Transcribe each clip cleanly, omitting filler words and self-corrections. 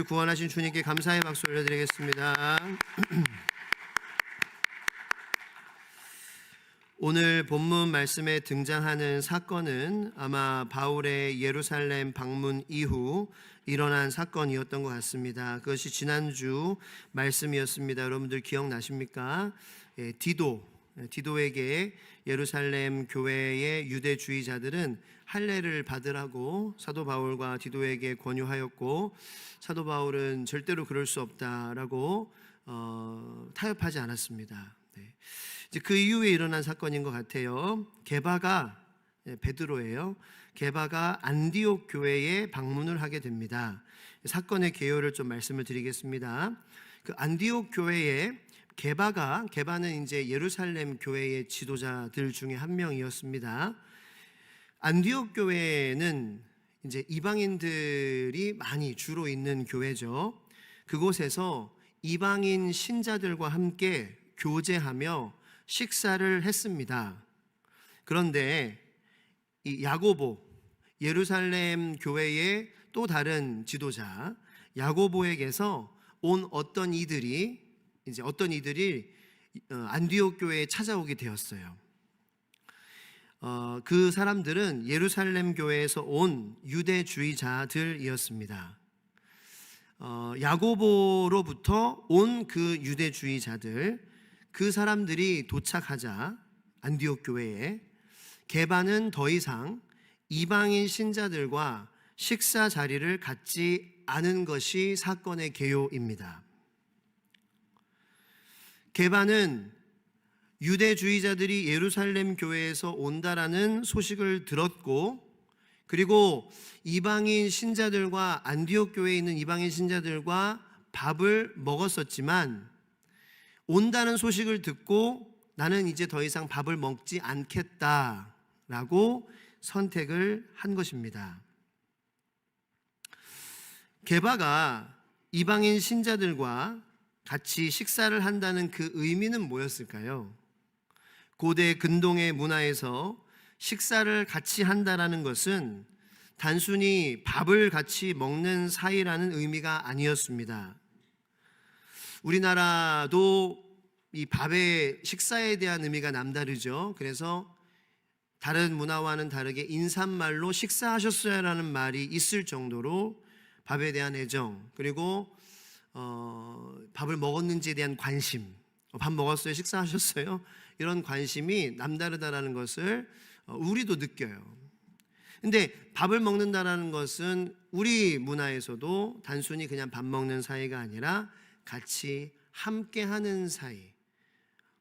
구원하신 주님께 감사의 박수 올려드리겠습니다. 오늘 본문 말씀에 등장하는 사건은 아마 바울의 예루살렘 방문 이후 일어난 사건이었던 것 같습니다. 그것이 지난주 말씀이었습니다. 여러분들 기억나십니까? 디도에게 예루살렘 교회의 유대주의자들은 할례를 받으라고 사도 바울과 디도에게 권유하였고, 사도 바울은 절대로 그럴 수 없다라고 타협하지 않았습니다. 이제 그 이후에 일어난 사건인 것 같아요. 베드로예요. 게바가 안디옥 교회에 방문을 하게 됩니다. 사건의 개요를 좀 말씀을 드리겠습니다. 그 안디옥 교회에 게바는 이제 예루살렘 교회의 지도자들 중에 한 명이었습니다. 안디옥 교회는 이제 이방인들이 많이 주로 있는 교회죠. 그곳에서 이방인 신자들과 함께 교제하며 식사를 했습니다. 그런데 이 야고보, 예루살렘 교회의 또 다른 지도자 야고보에게서 온 어떤 이들이 안디옥 교회에 찾아오게 되었어요. 그 사람들은 예루살렘 교회에서 온 유대주의자들이었습니다. 야고보로부터 온 그 유대주의자들, 그 사람들이 도착하자 안디옥 교회에 게바는 더 이상 이방인 신자들과 식사 자리를 갖지 않은 것이 사건의 개요입니다. 게바는 유대주의자들이 예루살렘 교회에서 온다라는 소식을 들었고, 그리고 이방인 신자들과 안디옥 교회에 있는 이방인 신자들과 밥을 먹었었지만, 온다는 소식을 듣고 나는 이제 더 이상 밥을 먹지 않겠다라고 선택을 한 것입니다. 게바가 이방인 신자들과 같이 식사를 한다는 그 의미는 뭐였을까요? 고대 근동의 문화에서 식사를 같이 한다라는 것은 단순히 밥을 같이 먹는 사이라는 의미가 아니었습니다. 우리나라도 이 밥의 식사에 대한 의미가 남다르죠. 그래서 다른 문화와는 다르게 인사말로 식사하셨어요라는 말이 있을 정도로 밥에 대한 애정, 그리고 밥을 먹었는지에 대한 관심, 밥 먹었어요? 식사하셨어요? 이런 관심이 남다르다라는 것을 우리도 느껴요. 근데 밥을 먹는다라는 것은 우리 문화에서도 단순히 그냥 밥 먹는 사이가 아니라 같이 함께하는 사이,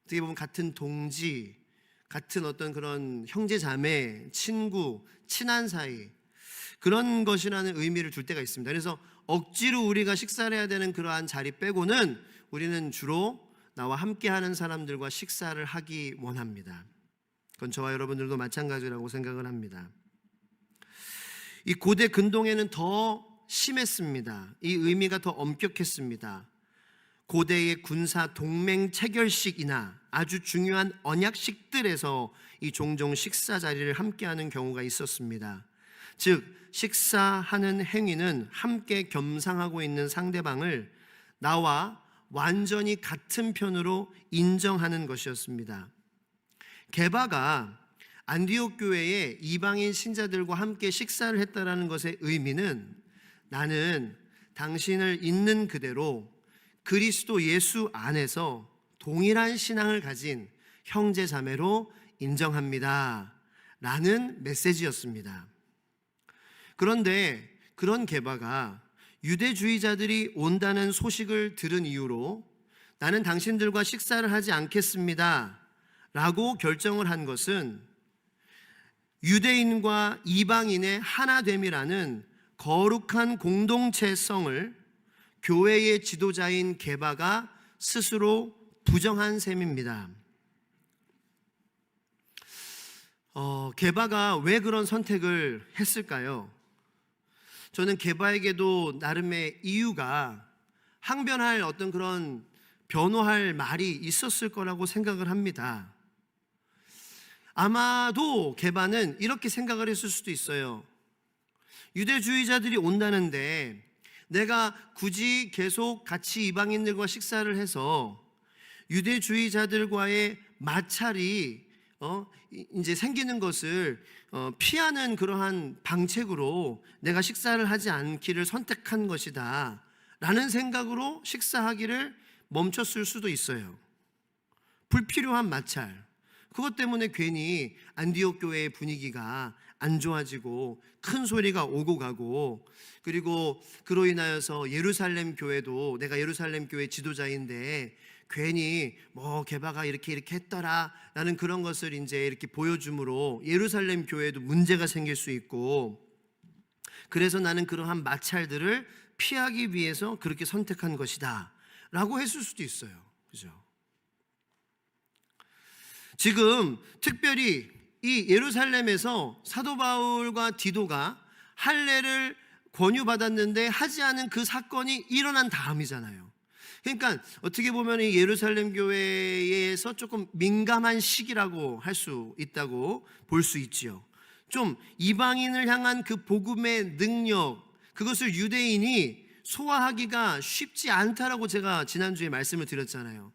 어떻게 보면 같은 동지, 같은 어떤 그런 형제 자매, 친구, 친한 사이, 그런 것이라는 의미를 줄 때가 있습니다. 그래서 억지로 우리가 식사를 해야 되는 그러한 자리 빼고는 우리는 주로 나와 함께하는 사람들과 식사를 하기 원합니다. 그건 저와 여러분들도 마찬가지라고 생각을 합니다. 이 고대 근동에는 더 심했습니다. 이 의미가 더 엄격했습니다. 고대의 군사 동맹 체결식이나 아주 중요한 언약식들에서 이 종종 식사 자리를 함께하는 경우가 있었습니다. 즉 식사하는 행위는 함께 겸상하고 있는 상대방을 나와 완전히 같은 편으로 인정하는 것이었습니다. 게바가 안디옥 교회에 이방인 신자들과 함께 식사를 했다라는 것의 의미는, 나는 당신을 있는 그대로 그리스도 예수 안에서 동일한 신앙을 가진 형제 자매로 인정합니다 라는 메시지였습니다. 그런데 그런 게바가 유대주의자들이 온다는 소식을 들은 이후로 나는 당신들과 식사를 하지 않겠습니다 라고 결정을 한 것은 유대인과 이방인의 하나됨이라는 거룩한 공동체성을 교회의 지도자인 게바가 스스로 부정한 셈입니다. 게바가 왜 그런 선택을 했을까요? 저는 게바에게도 나름의 이유가, 항변할 어떤 그런 변호할 말이 있었을 거라고 생각을 합니다. 아마도 게바는 이렇게 생각을 했을 수도 있어요. 유대주의자들이 온다는데 내가 굳이 계속 같이 이방인들과 식사를 해서 유대주의자들과의 마찰이 이제 생기는 것을 피하는 그러한 방책으로 내가 식사를 하지 않기를 선택한 것이다 라는 생각으로 식사하기를 멈췄을 수도 있어요. 불필요한 마찰, 그것 때문에 괜히 안디옥 교회의 분위기가 안 좋아지고 큰 소리가 오고 가고, 그리고 그로 인하여서 예루살렘 교회도, 내가 예루살렘 교회 지도자인데 괜히 뭐 게바가 이렇게 했더라 라는 그런 것을 이제 이렇게 보여줌으로 예루살렘 교회도 문제가 생길 수 있고, 그래서 나는 그러한 마찰들을 피하기 위해서 그렇게 선택한 것이다 라고 했을 수도 있어요. 그죠? 지금 특별히 이 예루살렘에서 사도 바울과 디도가 할례를 권유받았는데 하지 않은 그 사건이 일어난 다음이잖아요. 그러니까 어떻게 보면 이 예루살렘 교회에서 조금 민감한 시기라고 할 수 있다고 볼 수 있지요. 좀 이방인을 향한 그 복음의 능력, 그것을 유대인이 소화하기가 쉽지 않다라고 제가 지난주에 말씀을 드렸잖아요.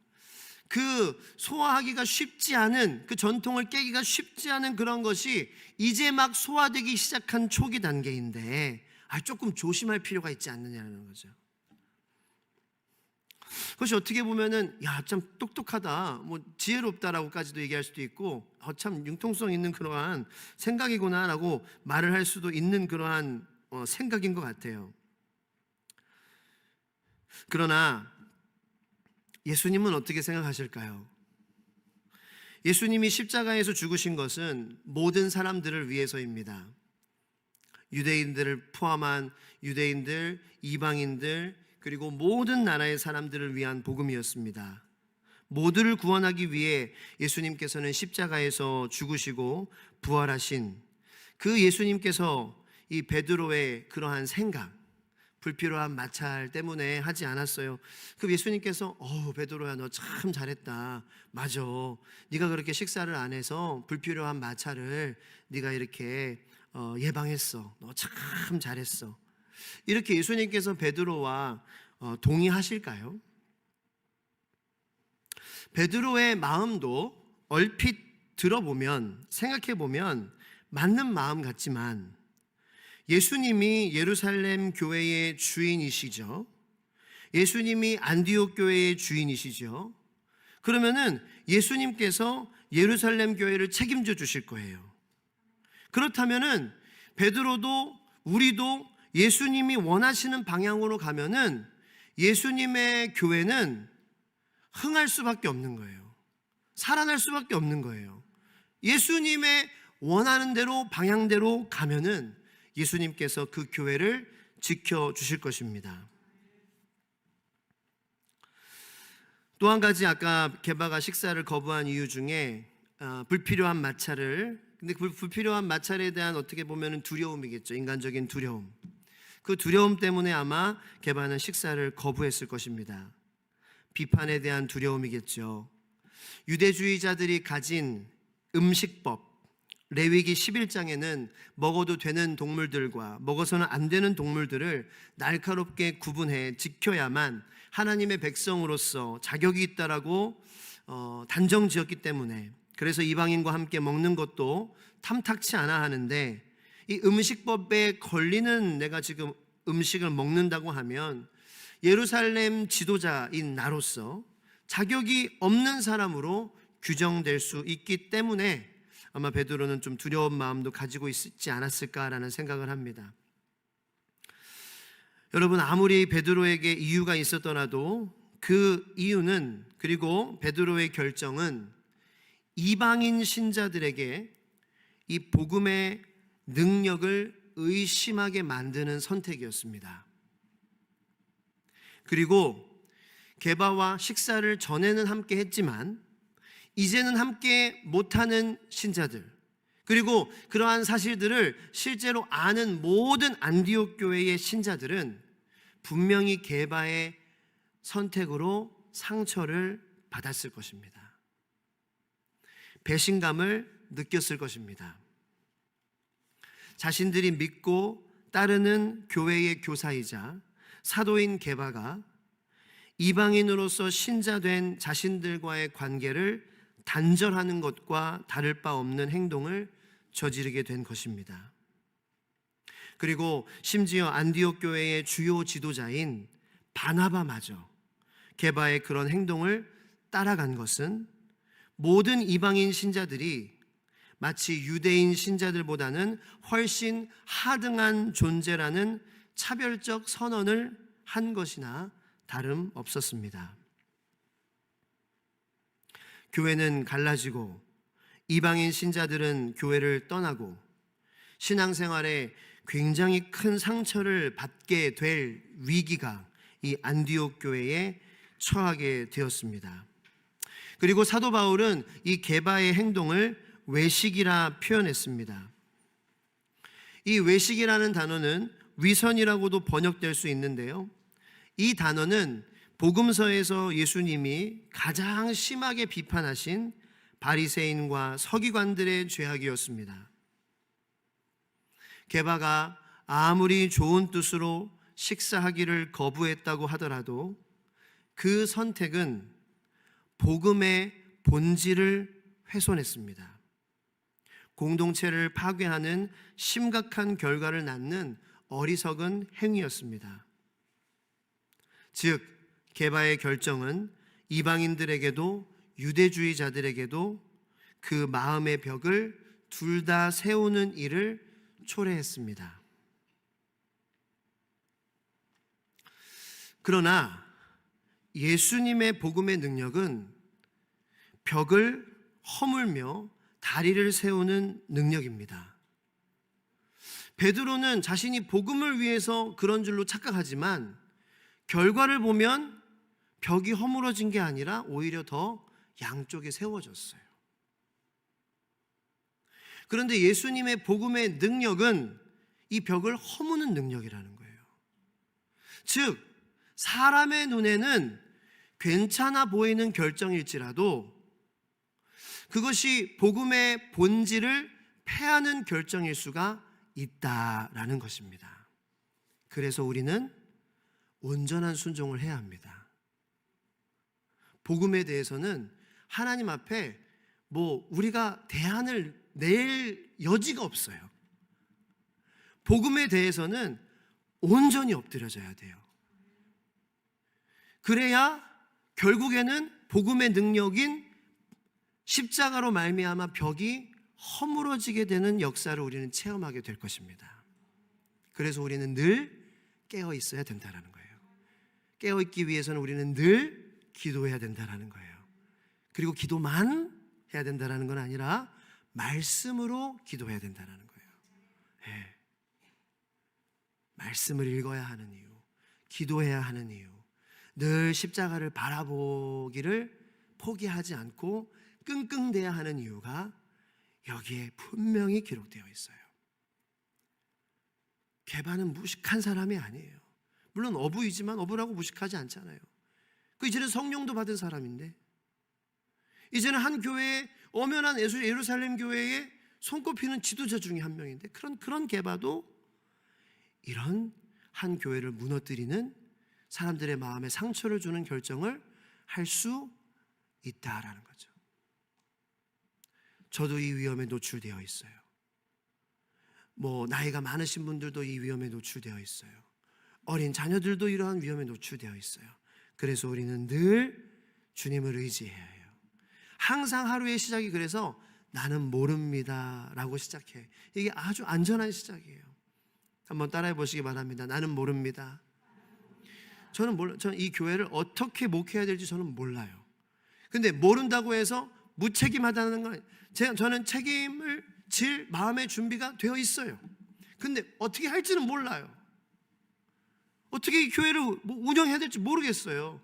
그 소화하기가 쉽지 않은, 그 전통을 깨기가 쉽지 않은 그런 것이 이제 막 소화되기 시작한 초기 단계인데 조금 조심할 필요가 있지 않느냐는 거죠. 그것이 어떻게 보면은 참 똑똑하다, 뭐 지혜롭다라고까지도 얘기할 수도 있고, 참 융통성 있는 그러한 생각이구나라고 말을 할 수도 있는 그러한 생각인 것 같아요. 그러나 예수님은 어떻게 생각하실까요? 예수님이 십자가에서 죽으신 것은 모든 사람들을 위해서입니다. 유대인들을 포함한 유대인들, 이방인들, 그리고 모든 나라의 사람들을 위한 복음이었습니다. 모두를 구원하기 위해 예수님께서는 십자가에서 죽으시고 부활하신 그 예수님께서 이 베드로의 그러한 생각, 불필요한 마찰 때문에 하지 않았어요. 그 예수님께서 베드로야, 너 참 잘했다. 맞아, 네가 그렇게 식사를 안 해서 불필요한 마찰을 네가 이렇게 예방했어. 너 참 잘했어. 이렇게 예수님께서 베드로와 동의하실까요? 베드로의 마음도 얼핏 들어보면, 생각해보면 맞는 마음 같지만, 예수님이 예루살렘 교회의 주인이시죠. 예수님이 안디옥 교회의 주인이시죠. 그러면은 예수님께서 예루살렘 교회를 책임져 주실 거예요. 그렇다면은 베드로도 우리도 예수님이 원하시는 방향으로 가면은 예수님의 교회는 흥할 수밖에 없는 거예요. 살아날 수밖에 없는 거예요. 예수님의 원하는 대로, 방향대로 가면은 예수님께서 그 교회를 지켜주실 것입니다. 또 한 가지, 아까 게바가 식사를 거부한 이유 중에 불필요한 마찰을, 근데 그 불필요한 마찰에 대한 어떻게 보면 두려움이겠죠. 인간적인 두려움. 그 두려움 때문에 아마 게바는 식사를 거부했을 것입니다. 비판에 대한 두려움이겠죠. 유대주의자들이 가진 음식법, 레위기 11장에는 먹어도 되는 동물들과 먹어서는 안 되는 동물들을 날카롭게 구분해 지켜야만 하나님의 백성으로서 자격이 있다라고 단정 지었기 때문에, 그래서 이방인과 함께 먹는 것도 탐탁치 않아 하는데, 이 음식법에 걸리는 내가 지금 음식을 먹는다고 하면 예루살렘 지도자인 나로서 자격이 없는 사람으로 규정될 수 있기 때문에 아마 베드로는 좀 두려운 마음도 가지고 있지 않았을까라는 생각을 합니다. 여러분, 아무리 베드로에게 이유가 있었더라도 그 이유는, 그리고 베드로의 결정은 이방인 신자들에게 이 복음의 능력을 의심하게 만드는 선택이었습니다. 그리고 게바와 식사를 전에는 함께 했지만 이제는 함께 못하는 신자들, 그리고 그러한 사실들을 실제로 아는 모든 안디옥 교회의 신자들은 분명히 게바의 선택으로 상처를 받았을 것입니다. 배신감을 느꼈을 것입니다. 자신들이 믿고 따르는 교회의 교사이자 사도인 게바가 이방인으로서 신자된 자신들과의 관계를 단절하는 것과 다를 바 없는 행동을 저지르게 된 것입니다. 그리고 심지어 안디옥 교회의 주요 지도자인 바나바마저 게바의 그런 행동을 따라간 것은 모든 이방인 신자들이 마치 유대인 신자들보다는 훨씬 하등한 존재라는 차별적 선언을 한 것이나 다름없었습니다. 교회는 갈라지고 이방인 신자들은 교회를 떠나고 신앙생활에 굉장히 큰 상처를 받게 될 위기가 이 안디옥 교회에 처하게 되었습니다. 그리고 사도 바울은 이 게바의 행동을 외식이라 표현했습니다. 이 외식이라는 단어는 위선이라고도 번역될 수 있는데요, 이 단어는 복음서에서 예수님이 가장 심하게 비판하신 바리새인과 서기관들의 죄악이었습니다. 게바가 아무리 좋은 뜻으로 식사하기를 거부했다고 하더라도 그 선택은 복음의 본질을 훼손했습니다. 공동체를 파괴하는 심각한 결과를 낳는 어리석은 행위였습니다. 즉, 게바의 결정은 이방인들에게도 유대주의자들에게도 그 마음의 벽을 둘 다 세우는 일을 초래했습니다. 그러나 예수님의 복음의 능력은 벽을 허물며 다리를 세우는 능력입니다. 베드로는 자신이 복음을 위해서 그런 줄로 착각하지만 결과를 보면 벽이 허물어진 게 아니라 오히려 더 양쪽에 세워졌어요. 그런데 예수님의 복음의 능력은 이 벽을 허무는 능력이라는 거예요. 즉, 사람의 눈에는 괜찮아 보이는 결정일지라도 그것이 복음의 본질을 패하는 결정일 수가 있다라는 것입니다. 그래서 우리는 온전한 순종을 해야 합니다. 복음에 대해서는 하나님 앞에 우리가 대안을 낼 여지가 없어요. 복음에 대해서는 온전히 엎드려져야 돼요. 그래야 결국에는 복음의 능력인 십자가로 말미암아 벽이 허물어지게 되는 역사를 우리는 체험하게 될 것입니다. 그래서 우리는 늘 깨어 있어야 된다는 거예요. 깨어 있기 위해서는 우리는 늘 기도해야 된다는 거예요. 그리고 기도만 해야 된다는 건 아니라 말씀으로 기도해야 된다는 거예요. 네. 말씀을 읽어야 하는 이유, 기도해야 하는 이유, 늘 십자가를 바라보기를 포기하지 않고 끙끙대야 하는 이유가 여기에 분명히 기록되어 있어요. 게바는 무식한 사람이 아니에요. 물론 어부이지만 어부라고 무식하지 않잖아요. 이제는 성령도 받은 사람인데, 이제는 한 교회에 엄연한 예루살렘 교회에 손꼽히는 지도자 중에 한 명인데, 그런 게바도 이런 한 교회를 무너뜨리는 사람들의 마음에 상처를 주는 결정을 할 수 있다라는 거죠. 저도 이 위험에 노출되어 있어요. 나이가 많으신 분들도 이 위험에 노출되어 있어요. 어린 자녀들도 이러한 위험에 노출되어 있어요. 그래서 우리는 늘 주님을 의지해야 해요. 항상 하루의 시작이 그래서 나는 모릅니다 라고 시작해. 이게 아주 안전한 시작이에요. 한번 따라해 보시기 바랍니다. 나는 모릅니다. 저는 이 교회를 어떻게 목회해야 될지 저는 몰라요. 근데 모른다고 해서 무책임하다는 건 저는 책임을 질 마음의 준비가 되어 있어요. 근데 어떻게 할지는 몰라요. 어떻게 이 교회를 운영해야 될지 모르겠어요.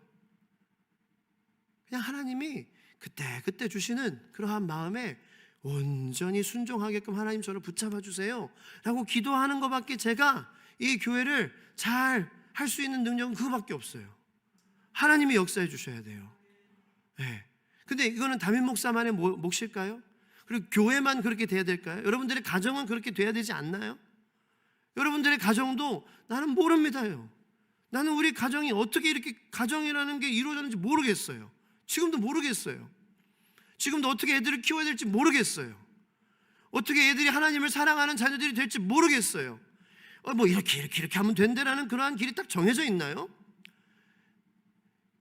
그냥 하나님이 그때 주시는 그러한 마음에 온전히 순종하게끔 하나님 저를 붙잡아 주세요 라고 기도하는 것밖에 제가 이 교회를 잘 할 수 있는 능력은 그거밖에 없어요. 하나님이 역사해 주셔야 돼요. 네. 근데 이거는 담임 목사만의 몫일까요? 그리고 교회만 그렇게 돼야 될까요? 여러분들의 가정은 그렇게 돼야 되지 않나요? 여러분들의 가정도 나는 모릅니다요. 나는 우리 가정이 어떻게 이렇게 가정이라는 게 이루어졌는지 모르겠어요. 지금도 모르겠어요. 지금도 어떻게 애들을 키워야 될지 모르겠어요. 어떻게 애들이 하나님을 사랑하는 자녀들이 될지 모르겠어요. 뭐 이렇게 하면 된다라는 그러한 길이 딱 정해져 있나요?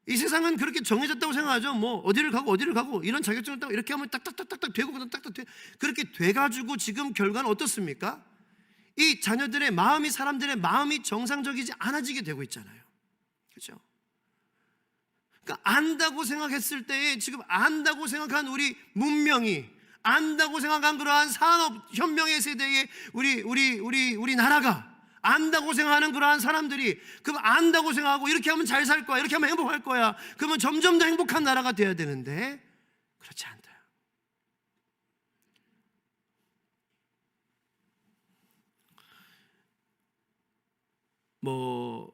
이 세상은 그렇게 정해졌다고 생각하죠. 뭐 어디를 가고 이런 자격증을 따고 이렇게 하면 딱딱딱딱 되고 그다음 딱딱 돼. 그렇게 돼가지고 지금 결과는 어떻습니까? 이 자녀들의 마음이, 사람들의 마음이 정상적이지 않아지게 되고 있잖아요. 그렇죠? 그러니까 안다고 생각했을 때에 지금 안다고 생각한 우리 문명이, 안다고 생각한 그러한 산업 혁명의 세대의 우리 나라가, 안다고 생각하는 그러한 사람들이, 그럼 안다고 생각하고 이렇게 하면 잘 살 거야, 이렇게 하면 행복할 거야, 그러면 점점 더 행복한 나라가 돼야 되는데 그렇지 않다. 뭐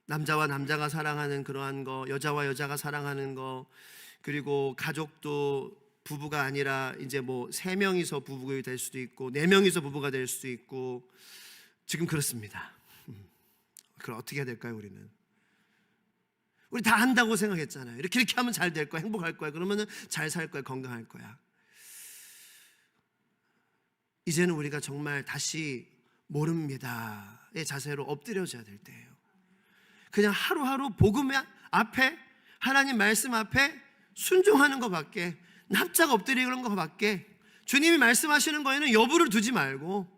남자와 남자가 사랑하는 그러한 거, 여자와 여자가 사랑하는 거, 그리고 가족도 부부가 아니라 이제 뭐 3명이서 부부가 될 수도 있고 4명이서 부부가 될 수도 있고, 지금 그렇습니다. 그럼 어떻게 해야 될까요? 우리 다 안다고 생각했잖아요. 이렇게 하면 잘 될 거야, 행복할 거야, 그러면은 잘 살 거야, 건강할 거야. 이제는 우리가 정말 다시 모릅니다의 자세로 엎드려져야 될 때예요. 그냥 하루하루 복음 앞에, 하나님 말씀 앞에 순종하는 것밖에, 납작 엎드리는 것밖에, 주님이 말씀하시는 거에는 여부를 두지 말고,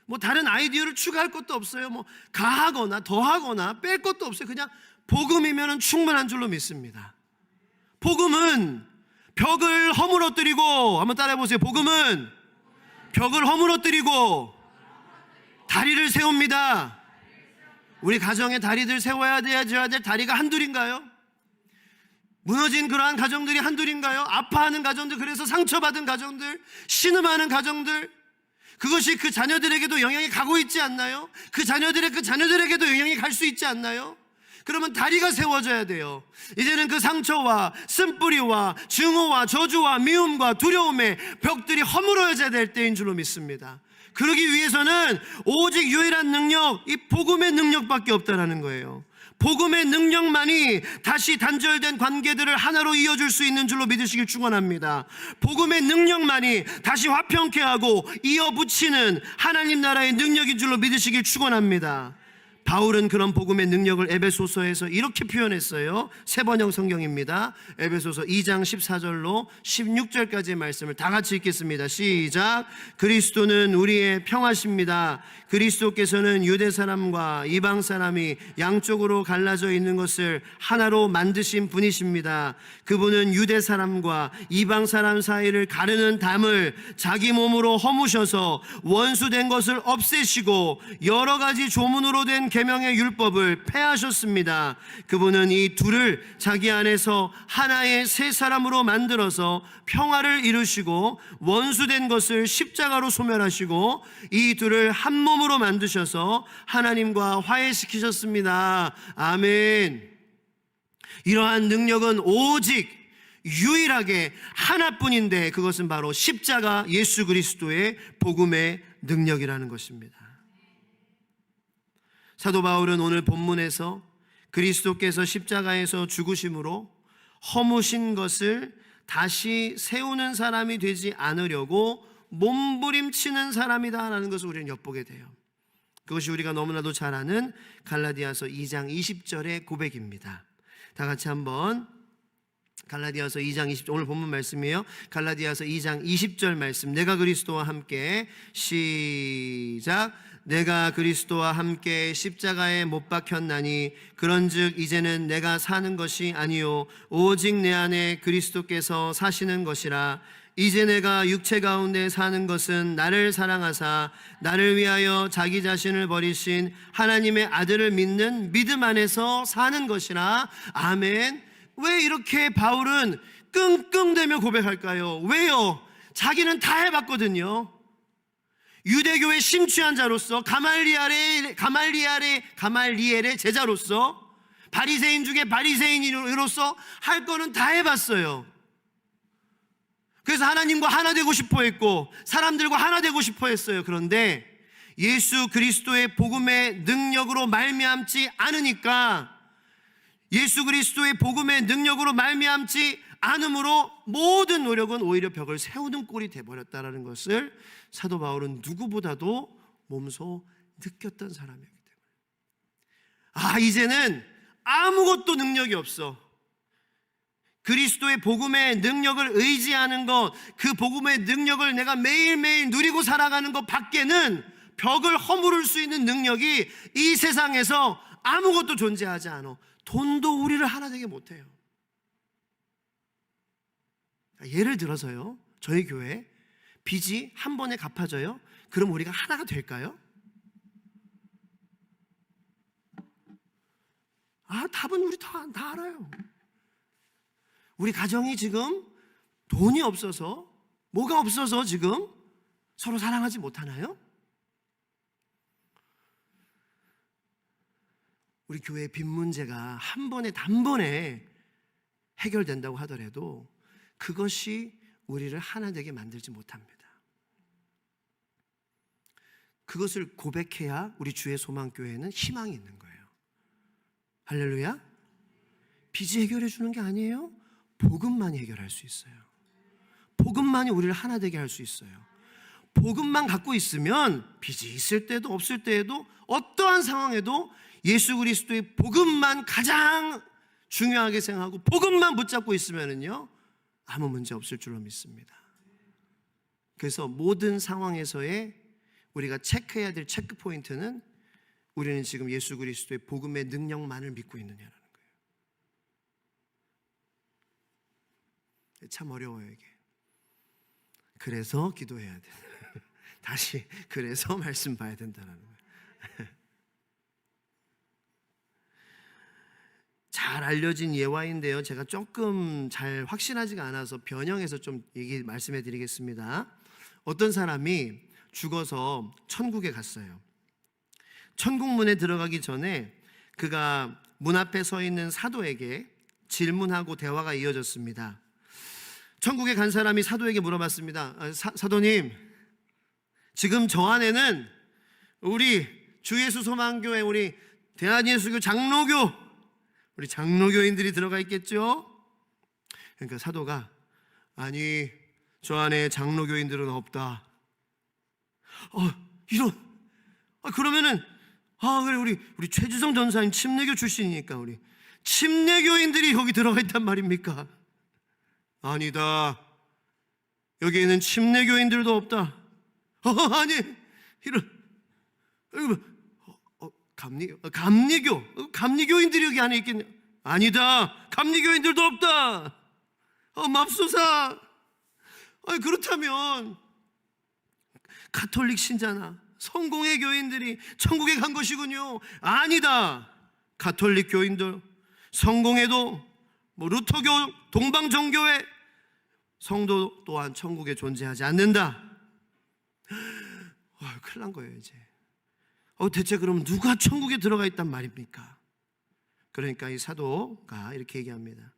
뭐 다른 아이디어를 추가할 것도 없어요. 뭐 가하거나 더하거나 뺄 것도 없어요. 그냥 복음이면 충분한 줄로 믿습니다. 복음은 벽을 허물어뜨리고, 한번 따라해보세요. 복음은 벽을 허물어뜨리고 다리를 세웁니다. 우리 가정에 다리들 세워야 될 다리가 한둘인가요? 무너진 그러한 가정들이 한둘인가요? 아파하는 가정들, 그래서 상처받은 가정들, 신음하는 가정들, 그것이 그 자녀들에게도 영향이 가고 있지 않나요? 그 자녀들에게도 영향이 갈 수 있지 않나요? 그러면 다리가 세워져야 돼요. 이제는 그 상처와 쓴뿌리와 증오와 저주와 미움과 두려움의 벽들이 허물어져야 될 때인 줄로 믿습니다. 그러기 위해서는 오직 유일한 능력, 이 복음의 능력밖에 없다라는 거예요. 복음의 능력만이 다시 단절된 관계들을 하나로 이어줄 수 있는 줄로 믿으시길 축원합니다. 복음의 능력만이 다시 화평케 하고 이어붙이는 하나님 나라의 능력인 줄로 믿으시길 축원합니다. 바울은 그런 복음의 능력을 에베소서에서 이렇게 표현했어요. 세번역 성경입니다. 에베소서 2장 14절로 16절까지의 말씀을 다 같이 읽겠습니다. 시작. 그리스도는 우리의 평화십니다. 그리스도께서는 유대 사람과 이방 사람이 양쪽으로 갈라져 있는 것을 하나로 만드신 분이십니다. 그분은 유대 사람과 이방 사람 사이를 가르는 담을 자기 몸으로 허무셔서 원수된 것을 없애시고 여러 가지 조문으로 된 계명의 율법을 폐하셨습니다. 그분은 이 둘을 자기 안에서 하나의 새 사람으로 만들어서 평화를 이루시고 원수된 것을 십자가로 소멸하시고 이 둘을 한 몸으로 만드셔서 하나님과 화해시키셨습니다. 아멘. 이러한 능력은 오직 유일하게 하나뿐인데, 그것은 바로 십자가 예수 그리스도의 복음의 능력이라는 것입니다. 사도 바울은 오늘 본문에서 그리스도께서 십자가에서 죽으심으로 허무신 것을 다시 세우는 사람이 되지 않으려고 몸부림치는 사람이다라는 것을 우리는 엿보게 돼요. 그것이 우리가 너무나도 잘 아는 갈라디아서 2장 20절의 고백입니다. 다 같이 한번 갈라디아서 2장 20절, 오늘 본문 말씀이에요. 갈라디아서 2장 20절 말씀, 내가 그리스도와 함께, 시작. 내가 그리스도와 함께 십자가에 못 박혔나니 그런즉 이제는 내가 사는 것이 아니요 오직 내 안에 그리스도께서 사시는 것이라. 이제 내가 육체 가운데 사는 것은 나를 사랑하사 나를 위하여 자기 자신을 버리신 하나님의 아들을 믿는 믿음 안에서 사는 것이라. 아멘. 왜 이렇게 바울은 끙끙대며 고백할까요? 왜요? 자기는 다 해봤거든요. 유대교의 심취한 자로서, 가말리엘의 제자로서, 바리새인 중에 바리새인으로서 할 거는 다 해봤어요. 그래서 하나님과 하나 되고 싶어 했고 사람들과 하나 되고 싶어 했어요. 그런데 예수 그리스도의 복음의 능력으로 말미암지 않으니까, 예수 그리스도의 복음의 능력으로 말미암지 않으므로 모든 노력은 오히려 벽을 세우는 꼴이 되어버렸다는 것을 사도 바울은 누구보다도 몸소 느꼈던 사람이었기 때문에, 이제는 아무것도 능력이 없어. 그리스도의 복음의 능력을 의지하는 것, 그 복음의 능력을 내가 매일매일 누리고 살아가는 것 밖에는 벽을 허무를 수 있는 능력이 이 세상에서 아무것도 존재하지 않아. 돈도 우리를 하나 되게 못해요. 예를 들어서요, 저희 교회 빚이 한 번에 갚아져요? 그럼 우리가 하나가 될까요? 답은 우리 다 알아요. 우리 가정이 지금 돈이 없어서, 뭐가 없어서 지금 서로 사랑하지 못하나요? 우리 교회의 빚 문제가 한 번에 단번에 해결된다고 하더라도 그것이 우리를 하나 되게 만들지 못합니다. 그것을 고백해야 우리 주의 소망교회는 희망이 있는 거예요. 할렐루야. 빚이 해결해 주는 게 아니에요. 복음만이 해결할 수 있어요. 복음만이 우리를 하나 되게 할 수 있어요. 복음만 갖고 있으면 빚이 있을 때도 없을 때에도 어떠한 상황에도 예수 그리스도의 복음만 가장 중요하게 생각하고 복음만 붙잡고 있으면은요, 아무 문제 없을 줄로 믿습니다. 그래서 모든 상황에서의 우리가 체크해야 될 체크 포인트는 우리는 지금 예수 그리스도의 복음의 능력만을 믿고 있느냐라는 거예요. 참 어려워요, 이게. 그래서 기도해야 돼. 다시 그래서 말씀 봐야 된다는 거예요. 잘 알려진 예화인데요, 제가 조금 잘 확신하지가 않아서 변형해서 좀 말씀해 드리겠습니다. 어떤 사람이 죽어서 천국에 갔어요. 천국 문에 들어가기 전에 그가 문 앞에 서 있는 사도에게 질문하고 대화가 이어졌습니다. 천국에 간 사람이 사도에게 물어봤습니다. 사도님, 지금 저 안에는 우리 주 예수 소망교회, 우리 대한예수교 장로교, 우리 장로교인들이 들어가 있겠죠? 그러니까 사도가, 아니, 저 안에 장로교인들은 없다. 이런. 그러면은, 그래, 우리 최주성 전사님 침례교 출신이니까 우리 침례교인들이 여기 들어가 있단 말입니까? 아니다. 여기에는 침례교인들도 없다. 아니, 감리교인들이 여기 안에 있겠네. 아니다. 감리교인들도 없다. 맙소사. 그렇다면 가톨릭 신자나 성공회 교인들이 천국에 간 것이군요. 아니다. 가톨릭 교인들, 성공회도, 루터교, 동방정교회 성도 또한 천국에 존재하지 않는다. 큰일 난 거예요, 이제. 대체 그럼 누가 천국에 들어가 있단 말입니까? 그러니까 이 사도가 이렇게 얘기합니다.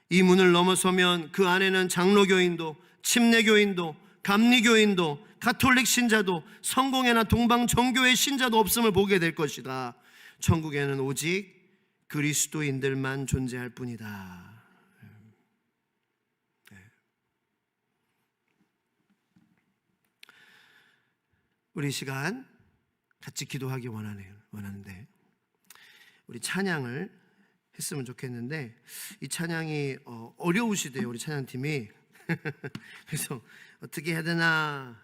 이 문을 넘어서면 그 안에는 장로교인도, 침례교인도, 감리교인도, 가톨릭 신자도, 성공회나 동방정교회 신자도 없음을 보게 될 것이다. 천국에는 오직 그리스도인들만 존재할 뿐이다. 우리 시간 같이 기도하기 원하는데 우리 찬양을 했으면 좋겠는데 이 찬양이 어려우시대요, 우리 찬양팀이. 그래서 어떻게 해야 되나,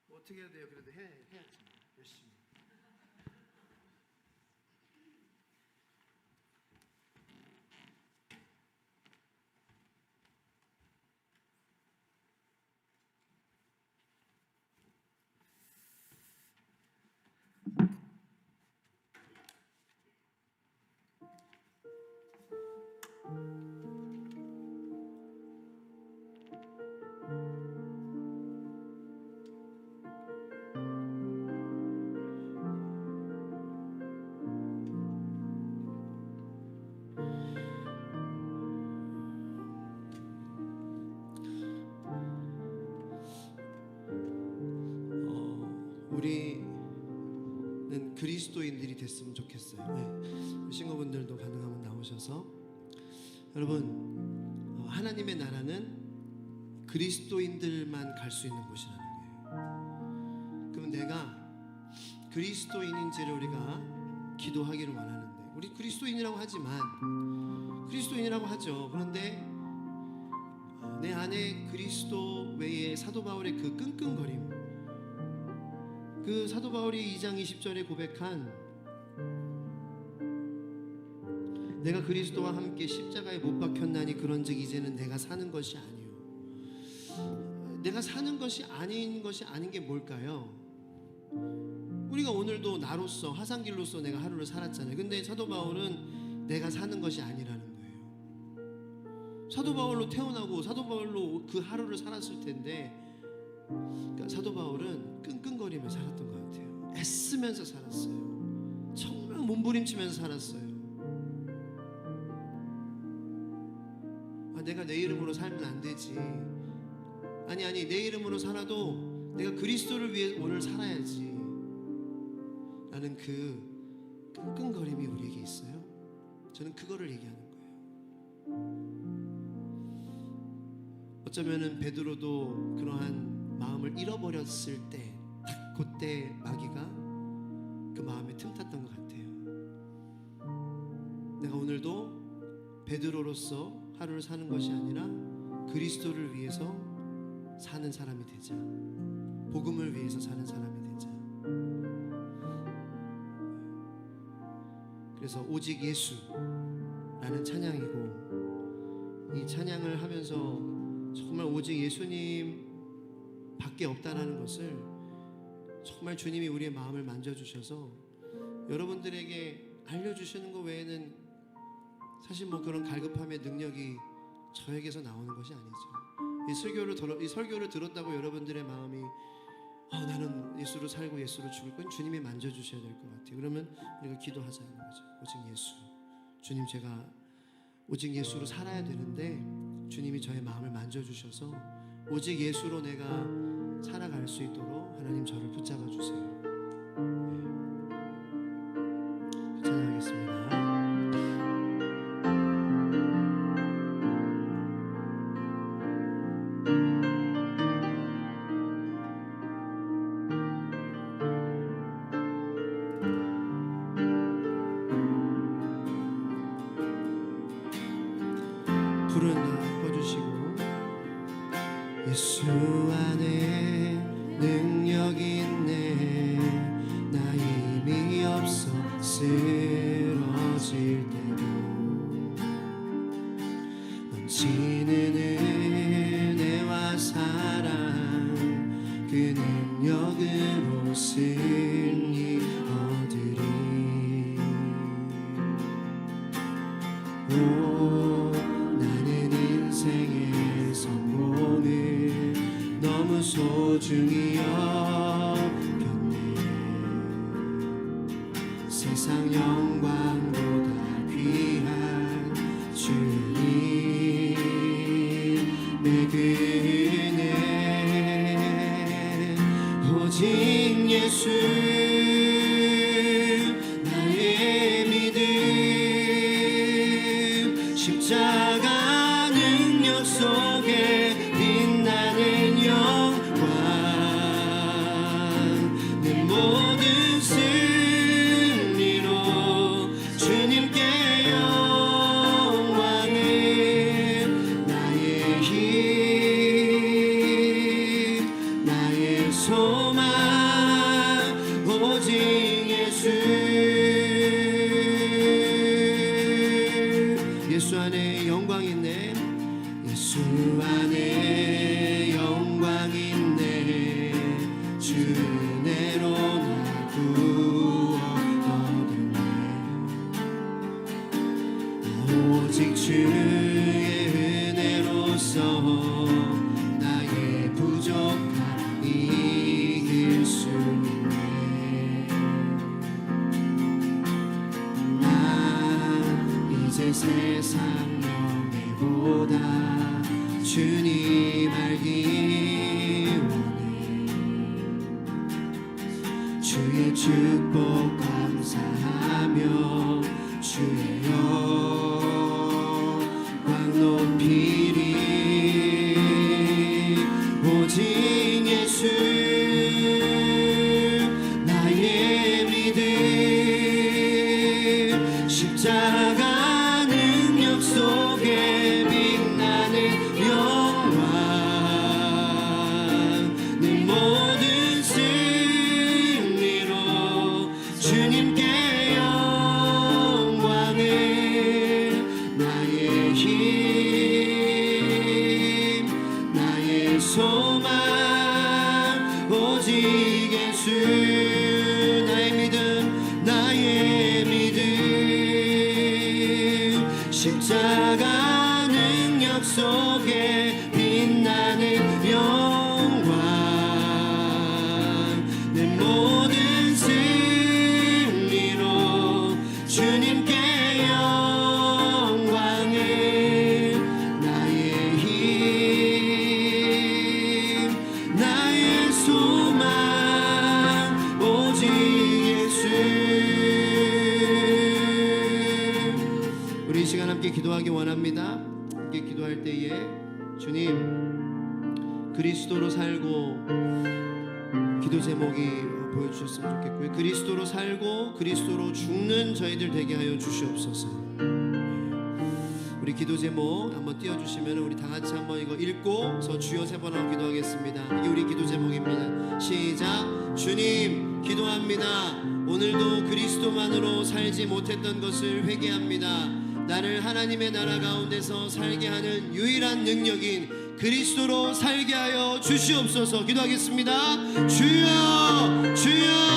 어떻게 해야 돼요? 그래도 해야지 열심히. 그리스도인들이 됐으면 좋겠어요. 싱어분들도 가능하면 나오셔서. 여러분, 하나님의 나라는 그리스도인들만 갈 수 있는 곳이라는 거예요. 그럼 내가 그리스도인인지를 우리가 기도하기를 원하는데, 우리 그리스도인이라고 하지만, 그리스도인이라고 하죠. 그런데 내 안에 그리스도 외에 사도 바울의 그 끙끙거림, 그 사도 바울이 2장 20절에 고백한 내가 그리스도와 함께 십자가에 못 박혔나니 그런즉 이제는 내가 사는 것이 아니요. 내가 사는 것이 아닌 게 뭘까요? 우리가 오늘도 나로서 화상길로서 내가 하루를 살았잖아요. 근데 사도 바울은 내가 사는 것이 아니라는 거예요. 사도 바울로 태어나고 사도 바울로 그 하루를 살았을 텐데, 그러니까 사도 바울은 끙끙거리며 살았던 것 같아요. 애쓰면서 살았어요. 정말 몸부림치면서 살았어요. 내가 내 이름으로 살면 안 되지. 아니 내 이름으로 살아도 내가 그리스도를 위해 오늘 살아야지 라는 그 끙끙거림이 우리에게 있어요. 저는 그거를 얘기하는 거예요. 어쩌면은 베드로도 그러한 마음을 잃어버렸을 때 딱 그때 마귀가 그 마음에 틈탔던 것 같아요. 내가 오늘도 베드로로서 하루를 사는 것이 아니라 그리스도를 위해서 사는 사람이 되자. 복음을 위해서 사는 사람이 되자. 그래서 오직 예수라는 찬양이고, 이 찬양을 하면서 정말 오직 예수님 밖에 없다라는 것을 정말 주님이 우리의 마음을 만져주셔서 여러분들에게 알려주시는 것 외에는 사실 뭐 그런 갈급함의 능력이 저에게서 나오는 것이 아니죠. 이 설교를 들었다고 여러분들의 마음이 나는 예수로 살고 예수로 죽을 건 주님이 만져주셔야 될 것 같아요. 그러면 우리가 기도하자는 거죠. 오직 예수. 주님, 제가 오직 예수로 살아야 되는데 주님이 저의 마음을 만져주셔서 오직 예수로 내가 살아갈 수 있도록 하나님 저를 붙잡아 주세요. 찬양하겠습니다. 불은 다 꺼주시고, 예수 안에 능력이 있네. 나 힘이 없어 쓰러질 때도 넘치는 은혜와 사랑, 그 능력으로 승리 얻으리. 나는 인생의 성공을 너무 소중히 여겼네. 세상 영광보다 귀한 주님의 그 은혜, 오직 예수 나의 믿음, 십자가 능력 속에 빛나는 영광, 내 모든 승리로 주님께 영광을, 나의 힘 나의 소망 오직 예수. 예수 안에 영광이 있네. 예수 안에 영광이 있네. 주 은혜로 나 구원 얻으네. 오직 주의 은혜로서 나의 부족함 이길 수 있네. 난 이제 세상 명예보다 주님 알기 원해. 주의 축복 감사 감사하며 주의 영광 높이리. 오직 예수 나의 믿음. 십자가 능력 속에 빛나는 영광. 내 모든 승리로 주님께 영광을. 나의 힘 나의 소망 오직 예수. 나의 믿음 나의 믿음. 십자가 능력 속에 빛나는 영광. 내 모든 승리로 주님께 영광을. 나의 힘 나의 소망 오직 예수. 우리 이 시간 함께 기도하기 원합니다. 함께 기도할 때에 주님 그리스도로 살고, 기도 제목이 보여주셨으면 좋겠고요. 그리스도로 살고 그리스도로 죽는 저희들 되게 하여 주시옵소서. 우리 기도 제목 한번 띄워주시면 우리 다 같이 한번 이거 읽고서 주여 세 번 하고 기도하겠습니다. 이게 우리 기도 제목입니다. 시작. 주님 기도합니다. 오늘도 그리스도만으로 살지 못했던 것을 회개합니다. 나를 하나님의 나라 가운데서 살게 하는 유일한 능력인 그리스도로 살게 하여 주시옵소서. 기도하겠습니다. 주여 주여